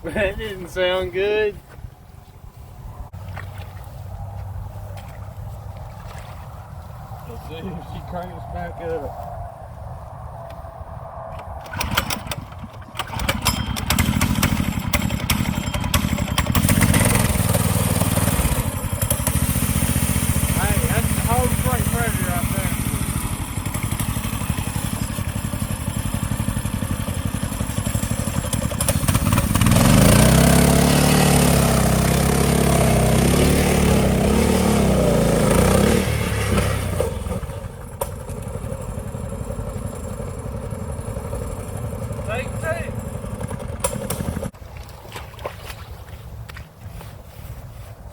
That didn't sound good. Let's see if she cranks back up. Hey, that's the whole straight pressure right there. Take two.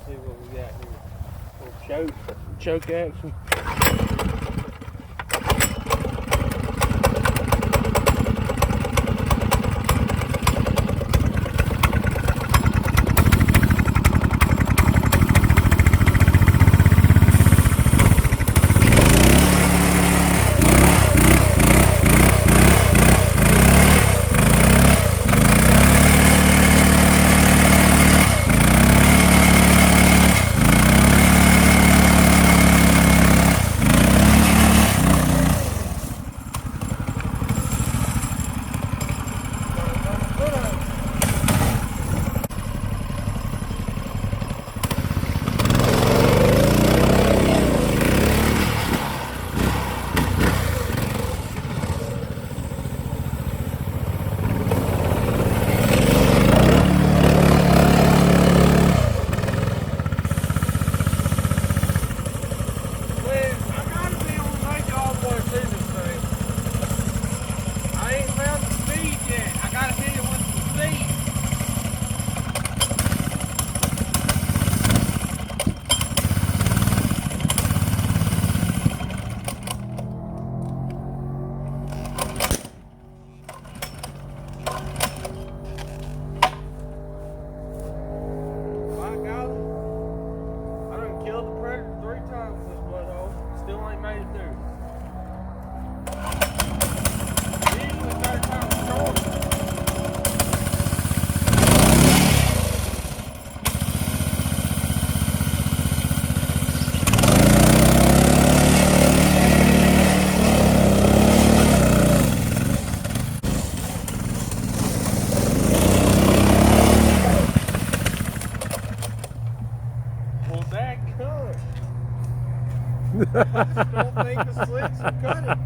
See what we got here. Little choke action. I just don't think the slicks will cut it.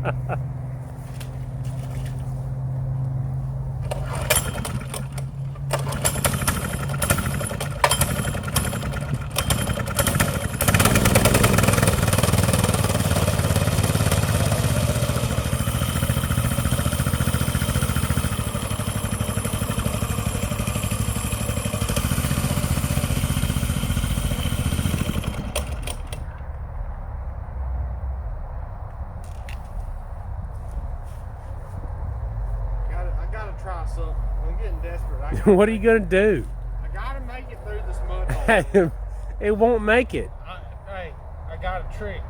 Try something. I'm getting desperate. What are you gonna do? I gotta make it through this mud hole. It won't make it. Hey, I got a trick.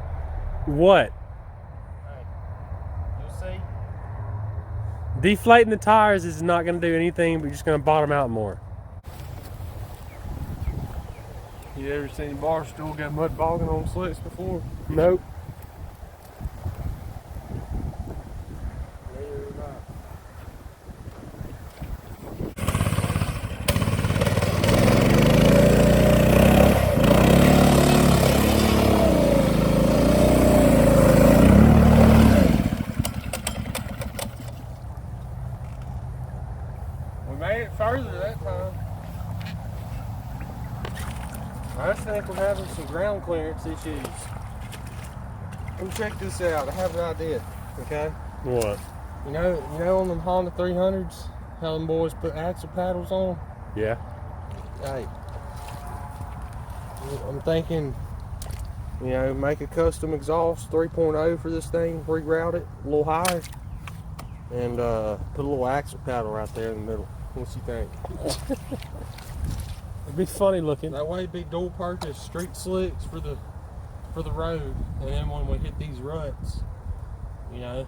What? Hey, you'll see. Deflating the tires is not gonna do anything, but you're just gonna bottom out more. You ever seen Barstool got mud bogging on slicks before? Nope. Made it further that time. I just think we're having some ground clearance issues. Come check this out. I have an idea. Okay. What? You know on them Honda 300s, how them boys put axle paddles on? Yeah. Hey, I'm thinking, make a custom exhaust 3.0 for this thing, reroute it a little higher, and put a little axle paddle right there in the middle. What you think? It'd be funny looking. That way it'd be dual purpose, street slicks for the road, and then when we hit these ruts, we can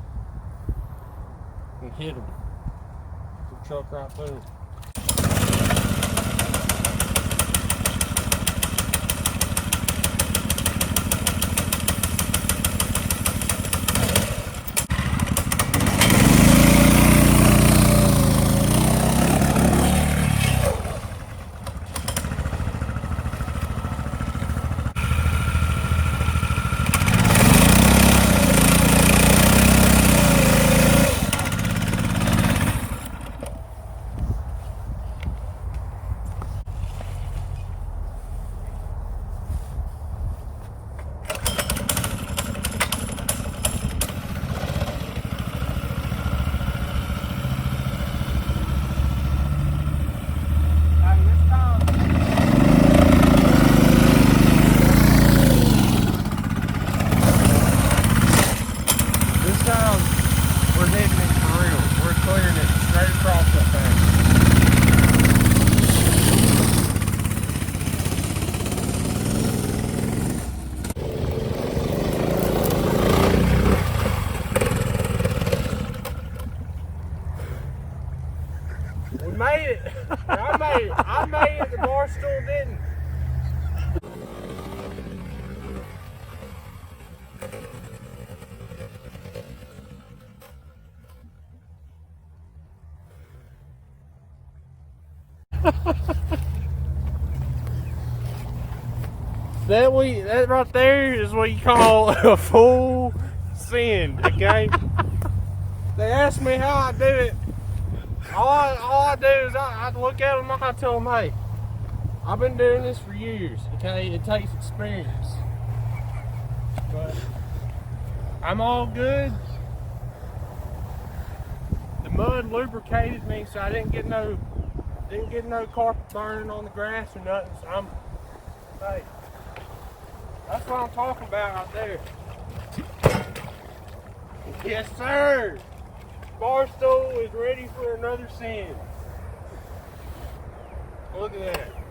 hit them. The truck right through. We made it. I made it. I made it. The Barstool didn't. That right there is what you call a full send, okay? They ask me how I do it. All I do is I look at them and I tell them, hey, I've been doing this for years, okay? It takes experience. But I'm all good. The mud lubricated me so I didn't get no carpet burning on the grass or nothing. So hey, that's what I'm talking about right there. Yes, sir. Barstool is ready for another send. Look at that.